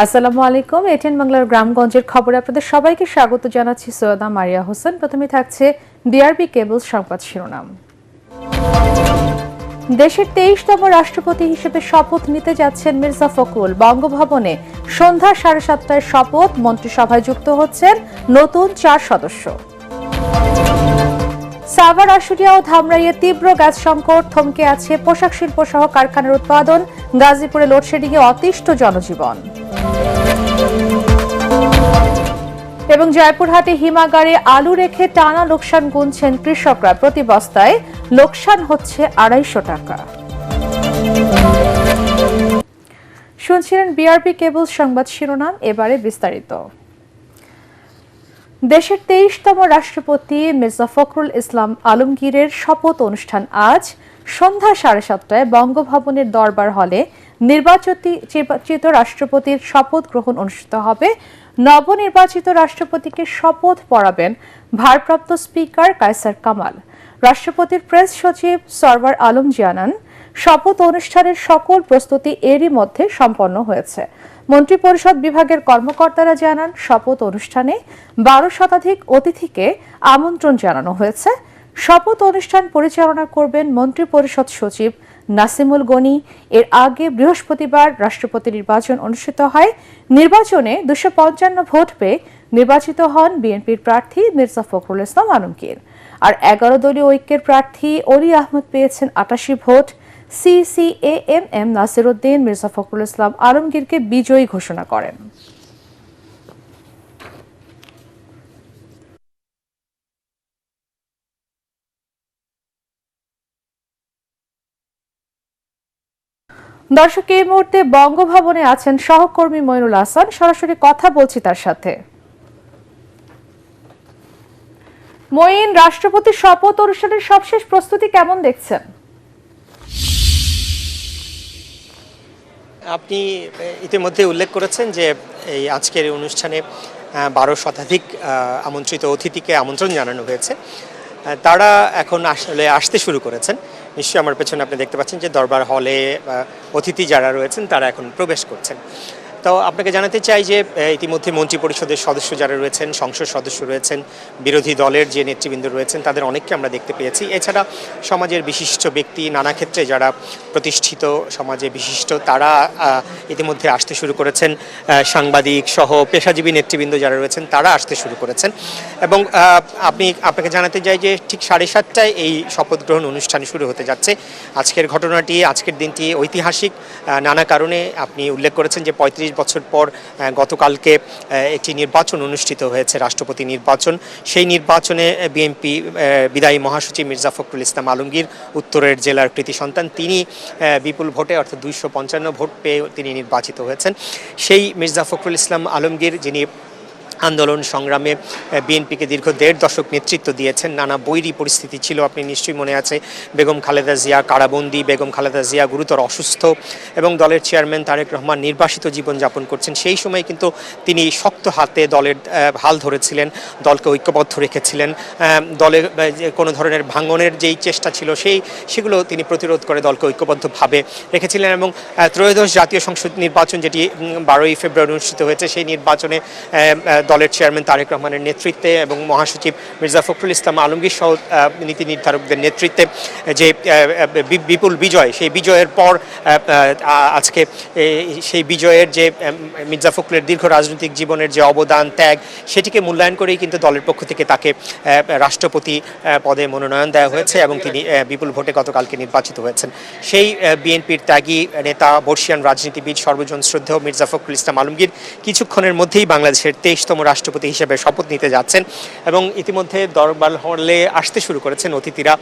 আসসালামু আলাইকুম। এটিএন বাংলার গ্রামগঞ্জের খবরে আপনাদের সবাইকে স্বাগত জানাচ্ছি। সৈয়দা মারিয়া হোসেন। প্রথমে থাকছে ডিআরবি কেবল সংবাদ শিরোনাম। দেশের 23তম রাষ্ট্রপতি হিসেবে শপথ নিতে যাচ্ছেন মির্জা ফখরুল। বঙ্গভবনে সন্ধ্যা 7:30টায় শপথ। মন্ত্রিসভায় যুক্ত হচ্ছেন নতুন 4 সদস্য। সাভার, আশুলিয়া ও ধামরাইয়ে তীব্র গ্যাস সংকট। থমকে আছে পোশাক শিল্প সহ কারখানার উৎপাদন। গাজীপুরে লোডশেডিংয়ে অতিষ্ঠ জনজীবন। এবং জয়পুরহাটে হিমাগারে আলু রেখে টানা লোকসান গুনছেন কৃষকরা। প্রতি বস্তায় লোকসান হচ্ছে 250 টাকা। শুনছিলেন বিআরবি কেবল সংবাদ শিরোনাম। এবারে বিস্তারিত। দেশের 23তম রাষ্ট্রপতি মির্জা ফখরুল ইসলাম আলমগীরের শপথ অনুষ্ঠান আজ সন্ধ্যা 7:30টায় বঙ্গভবনের দরবার হলে নির্বাচিত রাষ্ট্রপতির শপথ গ্রহণ অনুষ্ঠিত হবে। নবনির্বাচিত রাষ্ট্রপতিকে শপথ পড়াবেন ভারপ্রাপ্ত স্পিকার কায়সার কামাল। রাষ্ট্রপতির প্রেস সচিব সরওয়ার আলম জানান, শপথ অনুষ্ঠানের সকল প্রস্তুতি এরই মধ্যে সম্পন্ন হয়েছে। মন্ত্রিপরিষদ বিভাগের কর্মকর্তারা জানান, শপথ অনুষ্ঠানে 12 শতাধিক অতিথিকে আমন্ত্রণ জানানো হয়েছে। শপথ অনুষ্ঠান পরিচালনা করবেন মন্ত্রিপরিষদ সচিব নাসিমুল গনি। এর আগে বৃহস্পতিবার রাষ্ট্রপতি নির্বাচন অনুষ্ঠিত হয়। নির্বাচনে 255 ভোট পেয়ে নির্বাচিত হন বিএনপির প্রার্থী মির্জা ফখরুল ইসলাম আলমগীর। আর 11 দলীয় ঐক্যের প্রার্থী অলি আহমদ পেয়েছেন 88 ভোট। সিসিএএমএম নাসিরউদ্দিন মির্জা ফখরুল ইসলাম আলমগীরকে বিজয়ী ঘোষণা করেন। দর্শক, এই মুহূর্তে বঙ্গভবনে আছেন সহকর্মী মইনুল হাসান। সরাসরি কথা বলছি তার সাথে। মইন, রাষ্ট্রপতির শপথ অনুষ্ঠানের সবশেষ প্রস্তুতি কেমন দেখছেন? আপনি ইতিমধ্যে উল্লেখ করেছেন যে এই আজকের অনুষ্ঠানে 12 শতাধিক আমন্ত্রিত অতিথিকে আমন্ত্রণ জানানো হয়েছে। তারা এখন আসলে আসতে শুরু করেছেন। নিশ্চয়ই আমার পেছনে আপনি দেখতে পাচ্ছেন যে দরবার হলে অতিথি যারা রয়েছেন তারা এখন প্রবেশ করছেন। তো আপনাকে জানাতে চাই যে ইতিমধ্যে মন্ত্রিপরিষদের সদস্য যারা রয়েছেন, সংসদ সদস্য রয়েছেন, বিরোধী দলের যে নেতৃবৃন্দ রয়েছেন তাদের অনেককে আমরা দেখতে পেয়েছি। এছাড়া সমাজের বিশিষ্ট ব্যক্তি, নানা ক্ষেত্রে যারা প্রতিষ্ঠিত সমাজে বিশিষ্ট, তারা ইতিমধ্যে আসতে শুরু করেছেন। সাংবাদিক সহ পেশাজীবী নেতৃবৃন্দ যারা রয়েছেন তারা আসতে শুরু করেছেন। এবং আপনাকে জানাতে চাই যে ঠিক 7:30টায় এই শপথ গ্রহণ অনুষ্ঠান শুরু হতে যাচ্ছে। আজকের ঘটনাটি, আজকের দিনটি ঐতিহাসিক নানা কারণে। আপনি উল্লেখ করেছেন যে 35 বছর পর গতকালকে একটি নির্বাচন অনুষ্ঠিত হয়েছে, রাষ্ট্রপতি নির্বাচন। সেই নির্বাচনে বিএনপি বিদায়ী মহাসচিব মির্জা ফখরুল ইসলাম আলমগীর, উত্তরের জেলার কৃতি সন্তান, তিনি বিপুল ভোটে অর্থাৎ 255 ভোট পেয়ে তিনি নির্বাচিত হয়েছেন। সেই মির্জা ফখরুল ইসলাম আলমগীর, যিনি আন্দোলন সংগ্রামে বিএনপিকে দীর্ঘ 1.5 দশক নেতৃত্ব দিয়েছেন। নানা বৈরী পরিস্থিতি ছিল, আপনি নিশ্চয়ই মনে আছে। বেগম খালেদা জিয়া কারাবন্দী, বেগম খালেদা জিয়া গুরুতর অসুস্থ এবং দলের চেয়ারম্যান তারেক রহমান নির্বাসিত জীবনযাপন করছেন। সেই সময় কিন্তু তিনি শক্ত হাতে দলের হাল ধরেছিলেন, দলকে ঐক্যবদ্ধ রেখেছিলেন। দলে কোনো ধরনের ভাঙনের যেই চেষ্টা ছিল সেগুলো তিনি প্রতিরোধ করে দলকে ঐক্যবদ্ধভাবে রেখেছিলেন। এবং ত্রয়োদশ জাতীয় সংসদ নির্বাচন, যেটি 12ই ফেব্রুয়ারি অনুষ্ঠিত হয়েছে, সেই নির্বাচনে দলের চেয়ারম্যান তারেক রহমানের নেতৃত্বে এবং মহাসচিব মির্জা ফখরুল ইসলাম আলমগীর সহ নীতি নির্ধারকদের নেতৃত্বে যে বিপুল বিজয়, সেই বিজয়ের পর আজকে সেই বিজয়ের যে মির্জা ফখরুলের দীর্ঘ রাজনৈতিক জীবনের যে অবদান, ত্যাগ, সেটিকে মূল্যায়ন করেই কিন্তু দলের পক্ষ থেকে তাকে রাষ্ট্রপতি পদে মনোনয়ন দেওয়া হয়েছে এবং তিনি বিপুল ভোটে গতকালকে নির্বাচিত হয়েছেন। সেই বিএনপির ত্যাগী নেতা, বর্ষিয়ান রাজনীতিবিদ, সর্বজন শ্রদ্ধেয় মির্জা ফখরুল ইসলাম আলমগীর কিছুক্ষণের মধ্যেই বাংলাদেশের 23তম রাষ্ট্রপতি হিসেবে শপথ নিতে যাচ্ছেন এবং ইতিমধ্যে দরবার হলে আসতে শুরু করেছেন অতিথিরা।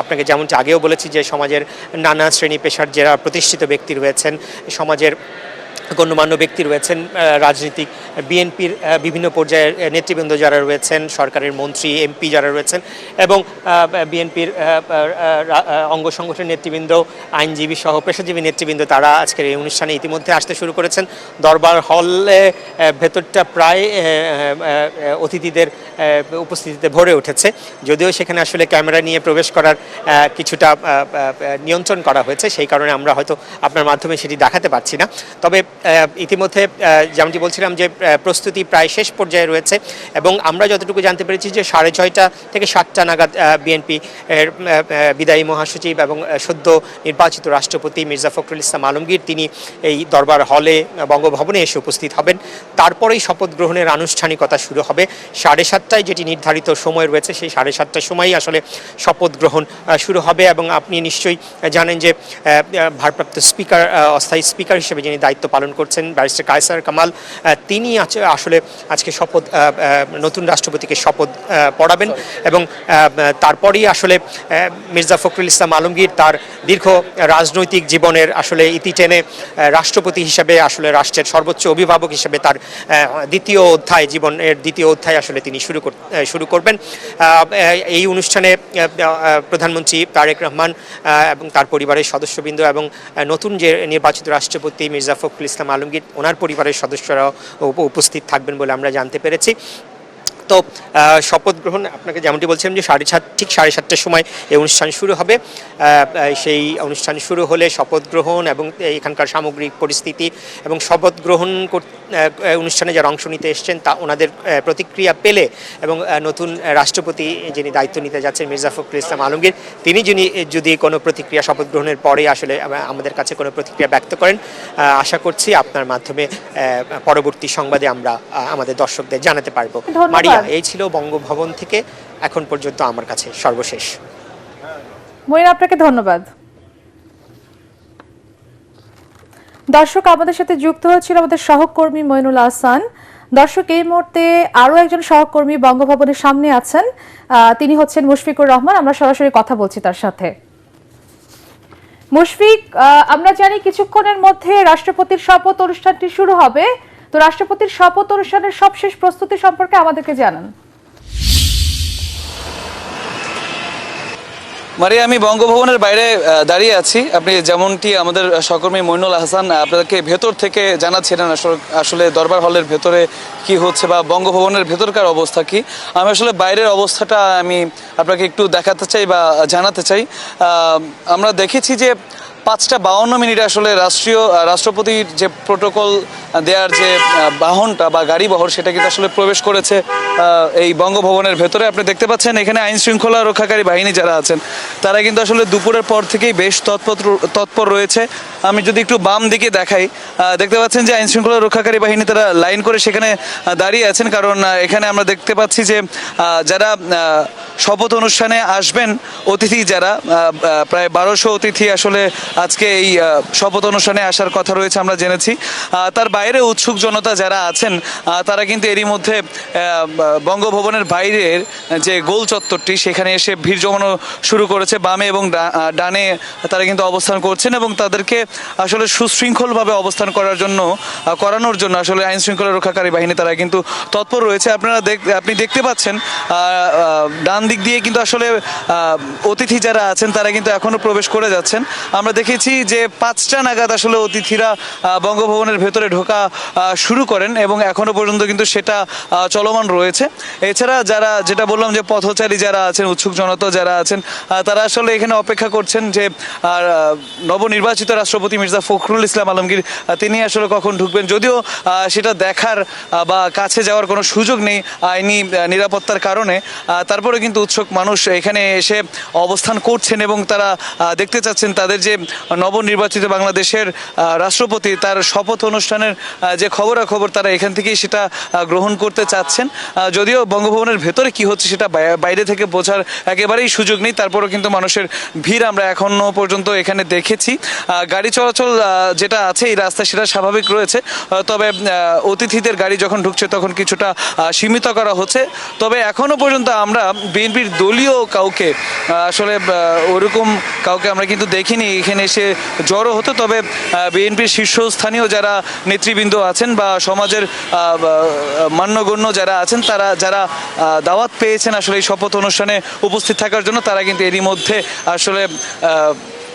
আপনাকে যেমনটি আগেও বলেছি যে সমাজের নানা শ্রেণী পেশার যারা প্রতিষ্ঠিত ব্যক্তি রয়েছেন, সমাজের গণ্যমান্য ব্যক্তি রয়েছেন, রাজনীতিক বিএনপির বিভিন্ন পর্যায়ের নেতৃবৃন্দ যারা রয়েছেন, সরকারের মন্ত্রী, এমপি যারা রয়েছেন এবং বিএনপির অঙ্গ সংগঠনের নেতৃবৃন্দ, আইনজীবী সহ পেশাজীবী নেতৃবৃন্দ, তারা আজকের এই অনুষ্ঠানে ইতিমধ্যে আসতে শুরু করেছেন। দরবার হলে ভেতরটা প্রায় অতিথিদের উপস্থিতিতে ভরে উঠেছে। যদিও সেখানে আসলে ক্যামেরা নিয়ে প্রবেশ করার কিছুটা নিয়ন্ত্রণ করা হয়েছে, সেই কারণে আমরা হয়তো আপনার মাধ্যমে সেটি দেখাতে পারছি না। তবে ইতিমধ্যে যেমনটি বলছিলাম যে প্রস্তুতি প্রায় শেষ পর্যায়ে রয়েছে এবং আমরা যতটুকু জানতে পেরেছি যে 6:30 থেকে 7টা নাগাদ বিএনপি এর বিদায়ী মহাসচিব এবং সদ্য নির্বাচিত রাষ্ট্রপতি মির্জা ফখরুল ইসলাম আলমগীর তিনি এই দরবার হলে বঙ্গভবনে এসে উপস্থিত হবেন। তারপরেই শপথ গ্রহণের আনুষ্ঠানিকতা শুরু হবে 7:30টায়, যেটি নির্ধারিত সময় রয়েছে সেই 7:30টার সময়ই আসলে শপথ গ্রহণ শুরু হবে। এবং আপনি নিশ্চয়ই জানেন যে ভারপ্রাপ্ত স্পিকার, অস্থায়ী স্পিকার হিসেবে যিনি দায়িত্ব পালন করছেন ব্যারিস্টার কায়সার কামাল, তিনি আসলে আজকে শপথ নতুন রাষ্ট্রপতিকে শপথ পড়াবেন এবং তারপরেই আসলে মির্জা ফখরুল ইসলাম আলমগীর তার দীর্ঘ রাজনৈতিক জীবনের আসলে ইতি টেনে রাষ্ট্রপতি হিসেবে আসলে রাষ্ট্রের সর্বোচ্চ অভিভাবক হিসেবে তার জীবনের দ্বিতীয় অধ্যায় আসলে তিনি শুরু করবেন। এই অনুষ্ঠানে প্রধানমন্ত্রী তারেক রহমান এবং তার পরিবারের সদস্যবৃন্দ এবং নতুন যে নির্বাচিত রাষ্ট্রপতি মির্জা ফখরুল ইসলাম আলমগীর ওনার পরিবারের সদস্যরাও উপস্থিত থাকবেন বলে আমরা জানতে পেরেছি। তো শপথ গ্রহণ আপনাকে যেমনটি বলছিলাম যে ঠিক 7:30টার সময় এই অনুষ্ঠান শুরু হবে। সেই অনুষ্ঠান শুরু হলে শপথ গ্রহণ এবং এখানকার সামগ্রিক পরিস্থিতি এবং শপথ গ্রহণ অনুষ্ঠানে যারা অংশ নিতে এসছেন তা ওনাদের প্রতিক্রিয়া পেলে এবং নতুন রাষ্ট্রপতি যিনি দায়িত্ব নিতে যাচ্ছেন মির্জা ফখরুল ইসলাম আলমগীর তিনি যদি কোনো প্রতিক্রিয়া শপথ গ্রহণের পরে আসলে আমাদের কাছে কোনো প্রতিক্রিয়া ব্যক্ত করেন, আশা করছি আপনার মাধ্যমে পরবর্তী সংবাদে আমরা আমাদের দর্শকদের জানাতে পারবো। মারিয়া, এই ছিল বঙ্গভবন থেকে এখন পর্যন্ত আমার কাছে সর্বশেষ। মইন, আপনাকে ধন্যবাদ। দর্শক, আমাদের সাথে যুক্ত হচ্ছিল আমাদের সহকর্মী মইনুল আহসান। দর্শক, এই মুহূর্তে আরো একজন সহকর্মী বঙ্গভবনের সামনে আছেন, তিনি হচ্ছেন মুশফিকুর রহমান। আমরা সরাসরি কথা বলছি তার সাথে। মুশফিক, আমরা জানি কিছুক্ষণের মধ্যে রাষ্ট্রপতির শপথ অনুষ্ঠানটি শুরু হবে, তো রাষ্ট্রপতির শপথ অনুষ্ঠানের সবশেষ প্রস্তুতি সম্পর্কে আমাদেরকে জানান। মারিয়া, আমি বঙ্গভবনের বাইরে দাঁড়িয়ে আছি। আপনি যেমনটি আমাদের সহকর্মী মইনুল আহসান আপনাদেরকে ভেতর থেকে জানাচ্ছিলেন আসলে দরবার হলের ভেতরে কি হচ্ছে বা বঙ্গভবনের ভেতরকার অবস্থা কি। আমি আসলে বাইরের অবস্থাটা আমি আপনাকে একটু দেখাতে চাই বা জানাতে চাই। আমরা দেখেছি যে 5:52 আসলে রাষ্ট্রপতির যে প্রোটোকল দেওয়ার যে বাহনটা বা গাড়ি বহর সেটা কিন্তু আসলে প্রবেশ করেছে এই বঙ্গভবনের ভেতরে। আপনি দেখতে পাচ্ছেন এখানে আইন শৃঙ্খলা রক্ষাকারী বাহিনী যারা আছেন তারা কিন্তু আসলে দুপুরের পর থেকেই বেশ তৎপর রয়েছে। আমি যদি একটু বাম দিকে দেখাই, দেখতে পাচ্ছেন যে আইন শৃঙ্খলা রক্ষাকারী বাহিনী তারা লাইন করে সেখানে দাঁড়িয়ে আছেন, কারণ এখানে আমরা দেখতে পাচ্ছি যে যারা শপথ অনুষ্ঠানে আসবেন অতিথি যারা প্রায় 1200 অতিথি আসলে আজকে এই শপথ অনুষ্ঠানে আসার কথা রয়েছে আমরা জেনেছি। তার বাইরে উৎসুক জনতা যারা আছেন তারা কিন্তু এরই মধ্যে বঙ্গভবনের বাইরের যে গোল চত্বরটি সেখানে এসে ভিড় জমানো শুরু করেছে। বামে এবং ডানে তারা কিন্তু অবস্থান করছেন এবং তাদেরকে আসলে সুশৃঙ্খলভাবে অবস্থান করানোর জন্য আসলে আইন শৃঙ্খলা রক্ষাকারী বাহিনী তারা কিন্তু তৎপর রয়েছে। আপনি দেখতে পাচ্ছেন ডান দিক দিয়ে কিন্তু আসলে অতিথি যারা আছেন তারা কিন্তু এখনো প্রবেশ করে যাচ্ছেন। আমরা দেখেছি যে 5টা নাগাদ আসলে অতিথিরা বঙ্গভবনের ভেতরে ঢোকা শুরু করেন এবং এখনো পর্যন্ত কিন্তু সেটা চলমান রয়েছে। এছাড়া যেটা বললাম যে পথচারী যারা আছেন, উৎসুক জনতা যারা আছেন তারা আসলে এখানে অপেক্ষা করছেন যে নবনির্বাচিত রাষ্ট্রপতি মির্জা ফখরুল ইসলাম আলমগীর তিনি আসলে কখন ঢুকবেন। যদিও সেটা দেখার বা কাছে যাওয়ার কোনো সুযোগ নেই আইনি নিরাপত্তার কারণে, তারপরে কিন্তু উৎসুক মানুষ এখানে এসে অবস্থান করছেন এবং তারা দেখতে চাচ্ছেন তাদের যে নবনির্বাচিত বাংলাদেশের রাষ্ট্রপতি তার শপথ অনুষ্ঠানের যে খবরাখবর তারা এখান থেকেই সেটা গ্রহণ করতে চাচ্ছেন। যদিও বঙ্গভবনের ভেতরে কি হচ্ছে সেটা বাইরে থেকে বোঝার একেবারেই সুযোগ নেই, তারপরও কিন্তু মানুষের ভিড় আমরা এখনো পর্যন্ত এখানে দেখেছি। গাড়ি চলাচল যেটা আছে এই রাস্তায় সেটা স্বাভাবিক রয়েছে, তবে অতিথিদের গাড়ি যখন ঢুকছে তখন কিছুটা সীমিত করা হচ্ছে। তবে এখনো পর্যন্ত আমরা বিএনপির দলীয় কাউকে আসলে ওরকম কাউকে আমরা কিন্তু দেখিনি এখানে এসে জড়ো হতো। তবে বিএনপির শীর্ষস্থানীয় যারা নেতৃবৃন্দ আছেন বা সমাজের মান্যগণ্য যারা আছেন যারা দাওয়াত পেয়েছেন আসলে এই শপথ অনুষ্ঠানে উপস্থিত থাকার জন্য তারা কিন্তু এরই মধ্যে আসলে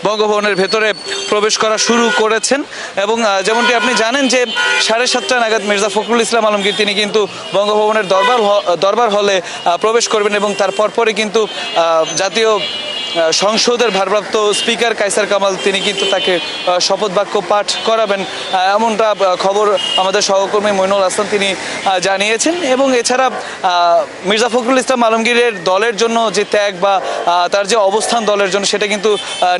বঙ্গভবনের ভেতরে প্রবেশ করা শুরু করেছেন। এবং যেমনটি আপনি জানেন যে 7:30 নাগাদ মির্জা ফখরুল ইসলাম আলমগীর তিনি কিন্তু বঙ্গভবনের দরবার হলে প্রবেশ করবেন এবং তারপরে কিন্তু জাতীয় সংসদের ভারপ্রাপ্ত স্পিকার কায়সার কামাল তিনি কিন্তু তাকে শপথ বাক্য পাঠ করাবেন, এমনটা খবর আমাদের সহকর্মী মইনুল হাসান তিনি জানিয়েছেন। এবং এছাড়া মির্জা ফখরুল ইসলাম আলমগীরের দলের জন্য যে ত্যাগ বা তার যে অবস্থান দলের জন্য সেটা কিন্তু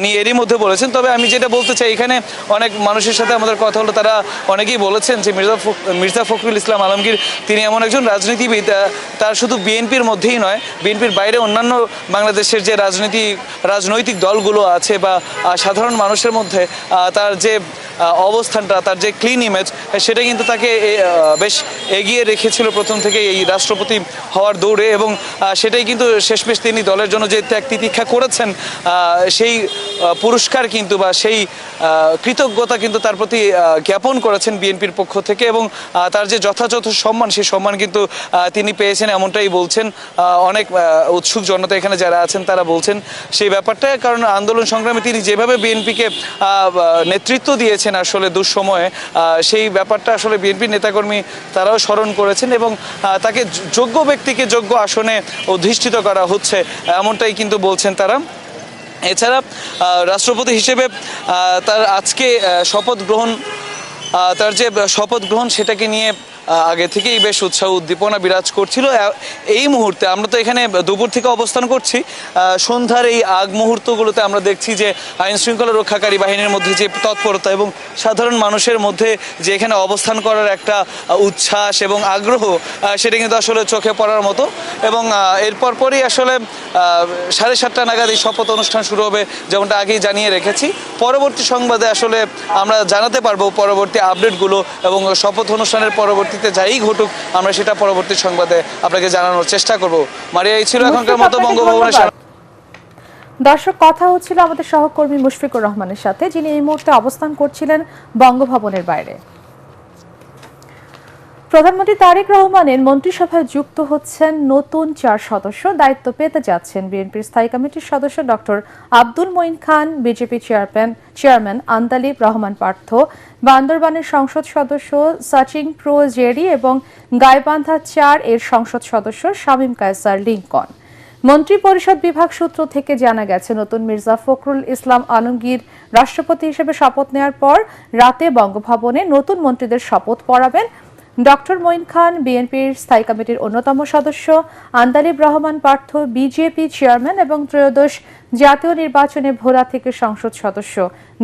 নিয়ে এরই মধ্যে বলেছেন। তবে আমি যেটা বলতে চাই, এখানে অনেক মানুষের সাথে আমাদের কথা হলো, তারা অনেকেই বলেছেন যে মির্জা ফখরুল ইসলাম আলমগীর তিনি এমন একজন রাজনীতিবিদ, তার শুধু বিএনপির মধ্যেই নয়, বিএনপির বাইরে অন্যান্য বাংলাদেশের যে রাজনৈতিক দলগুলো আছে বা সাধারণ মানুষের মধ্যে তার যে অবস্থানটা, তার যে ক্লিন ইমেজ, সেটা কিন্তু তাকে বেশ এগিয়ে রেখেছিল প্রথম থেকে এই রাষ্ট্রপতি হওয়ার দৌড়ে। এবং সেটাই কিন্তু শেষমেশ তিনি দলের জন্য যে ত্যাগ তিতিক্ষা করেছেন, সেই পুরস্কার কিন্তু বা সেই কৃতজ্ঞতা কিন্তু তার প্রতি জ্ঞাপন করেছেন বিএনপির পক্ষ থেকে। এবং তার যে যথাযথ সম্মান, সেই সম্মান কিন্তু তিনি পেয়েছেন, এমনটাই বলছেন অনেক উৎসুক জনতা এখানে যারা আছেন তারা বলছেন সেই ব্যাপারটা। কারণ আন্দোলন সংগ্রামে তিনি যেভাবে বিএনপিকে নেতৃত্ব দিয়েছেন আসলে দুঃসময়ে, সেই ব্যাপারটা আসলে বিএনপির নেতাকর্মী তারাও স্মরণ করেছেন এবং তাকে যোগ্য ব্যক্তিকে যোগ্য আসনে অধিষ্ঠিত করা হচ্ছে, এমনটাই কিন্তু বলছেন তারা। এছাড়া রাষ্ট্রপতি হিসেবে তার আজকে তার যে শপথ গ্রহণ সেটাকে নিয়ে আগে থেকেই বেশ উৎসাহ উদ্দীপনা বিরাজ করছিল। এই মুহূর্তে আমরা তো এখানে দুপুর থেকে অবস্থান করছি, সন্ধ্যার এই আগ মুহূর্তগুলোতে আমরা দেখছি যে আইন শৃঙ্খলা রক্ষাকারী বাহিনীর মধ্যে যে তৎপরতা এবং সাধারণ মানুষের মধ্যে যে এখানে অবস্থান করার একটা উচ্ছ্বাস এবং আগ্রহ, সেটা কিন্তু আসলে চোখে পড়ার মতো। এবং এরপর পরই আসলে 7:30 নাগাদ এই শপথ অনুষ্ঠান শুরু হবে, যেমনটা আগেই জানিয়ে রেখেছি। পরবর্তী সংবাদে আসলে আমরা জানাতে পারবো পরবর্তী আপডেটগুলো, এবং শপথ অনুষ্ঠানের পরবর্তীতে যাই ঘটুক আমরা সেটা পরবর্তী সংবাদে আপনাকে জানানোর চেষ্টা করব। মারিয়া, এই ছিল এখনকার মতো বঙ্গভবনের। দর্শক, কথা হচ্ছিল আমাদের সহকর্মী মুশফিকুর রহমানের সাথে, যিনি এই মুহূর্তে অবস্থান করছিলেন বঙ্গভবনের বাইরে। প্রধানমন্ত্রী তারেক রহমানের মন্ত্রিসভায় যুক্ত হচ্ছেন নতুন 4 সদস্য। দায়িত্ব পেতে যাচ্ছেন বিএনপির স্থায়ী কমিটির সদস্য ডক্টর আব্দুল মঈন খান, বিজেপি চেয়ারম্যান আন্দালিব রহমান পার্থ, বান্দরবানের সংসদ সদস্য সাচিং প্রো জেরি এবং গাইবান্ধা 4 এর সংসদ সদস্য শামীম কায়সার লিংকন। মন্ত্রিপরিষদ বিভাগ সূত্র থেকে জানা গেছে, নতুন মির্জা ফখরুল ইসলাম আলমগীর রাষ্ট্রপতি হিসেবে শপথ নেওয়ার পর রাতে বঙ্গভবনে নতুন মন্ত্রীদের শপথ পড়াবেন। ডক্টর মঈন খান বিএনপির স্থায়ী কমিটির অন্যতম সদস্য, আন্দালিব রহমান পার্থ বিজেপি চেয়ারম্যান এবং ত্রয়োদশ জাতীয় নির্বাচনে ভোলা থেকে সংসদ সদস্য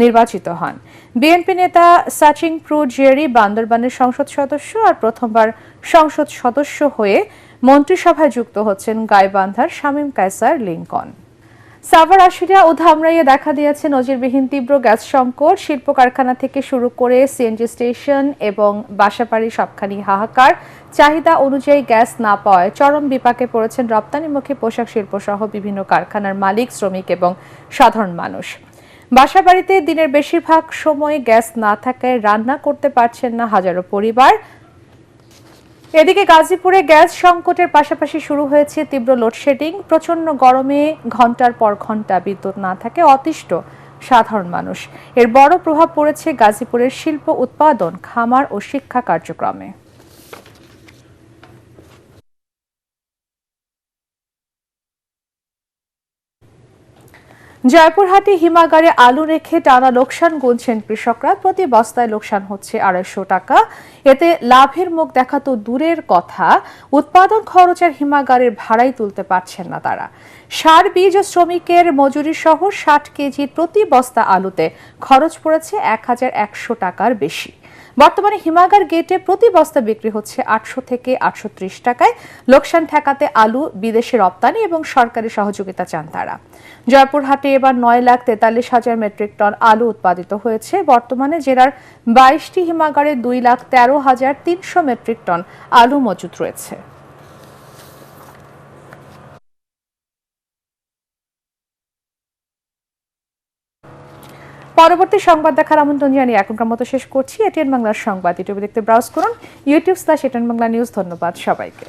নির্বাচিত হন। বিএনপি নেতা সাচিং প্রো জেরি বান্দরবানের সংসদ সদস্য আর প্রথমবার সংসদ সদস্য হয়ে মন্ত্রিসভায় যুক্ত হচ্ছেন গাইবান্ধার শামীম কায়সার লিংকন। সাভার, আশুলিয়া ও ধামরাইয়ে দেখা দিয়েছে নজিরবিহীন তীব্র গ্যাস সংকট। শিল্প কারখানা থেকে শুরু করে সিএনজি স্টেশন এবং বাসাবাড়ি সবখানি হাহাকার। চাহিদা অনুযায়ী গ্যাস না পাওয়ায় চরম বিপাকে পড়েছেন রপ্তানিমুখী পোশাক শিল্প সহ বিভিন্ন কারখানার মালিক, শ্রমিক এবং সাধারণ মানুষ। বাসাবাড়িতে দিনের বেশিরভাগ সময় গ্যাস না থাকায় রান্না করতে পারছেন না হাজারো পরিবার। এদিকে গাজীপুরে গ্যাস সংকটের পাশাপাশি শুরু হয়েছে তীব্র লোডশেডিং। প্রচন্ড গরমে ঘন্টার পর ঘন্টা বিদ্যুৎ না থাকে অতিষ্ঠ সাধারণ মানুষ। এর বড় প্রভাব পড়েছে গাজীপুরের শিল্প উৎপাদন, খামার ও শিক্ষা কার্যক্রমে। জয়পুরহাটে হিমাগারে আলু রেখে টানা লোকসান গুনছেন কৃষকরা। প্রতি বস্তায় লোকসান হচ্ছে 250 টাকা। এতে লাভের মুখ দেখা তো দূরের কথা, উৎপাদন খরচের হিমাগারের ভাড়াই তুলতে পারছেন না তারা। সার, বীজ ও শ্রমিকের মজুরি সহ 60 কেজি প্রতি বস্তা আলুতে খরচ পড়েছে 1100 টাকার বেশি। বর্তমানে হিমাগার গেটে প্রতি বস্তা বিক্রি হচ্ছে 800 থেকে 830 টাকায়। লোকসান ঠেকাতে আলু বিদেশে রপ্তানি এবং সরকারি সহযোগিতা চান তারা। জয়পুরহাটে এবার 9,43,000 মেট্রিক টন আলু উৎপাদিত হয়েছে। বর্তমানে জেলার 22টি হিমাগারে 2,13,300 মেট্রিক টন আলু মজুত রয়েছে। পরবর্তী সংবাদ দেখার আমন্ত্রণ জানিয়ে এখনকার মতো শেষ করছি। এটিএন বাংলার সংবাদ ইউটিউবে দেখতে ব্রাউজ করুন, youtube/এটিএন বাংলা নিউজ। ধন্যবাদ সবাইকে।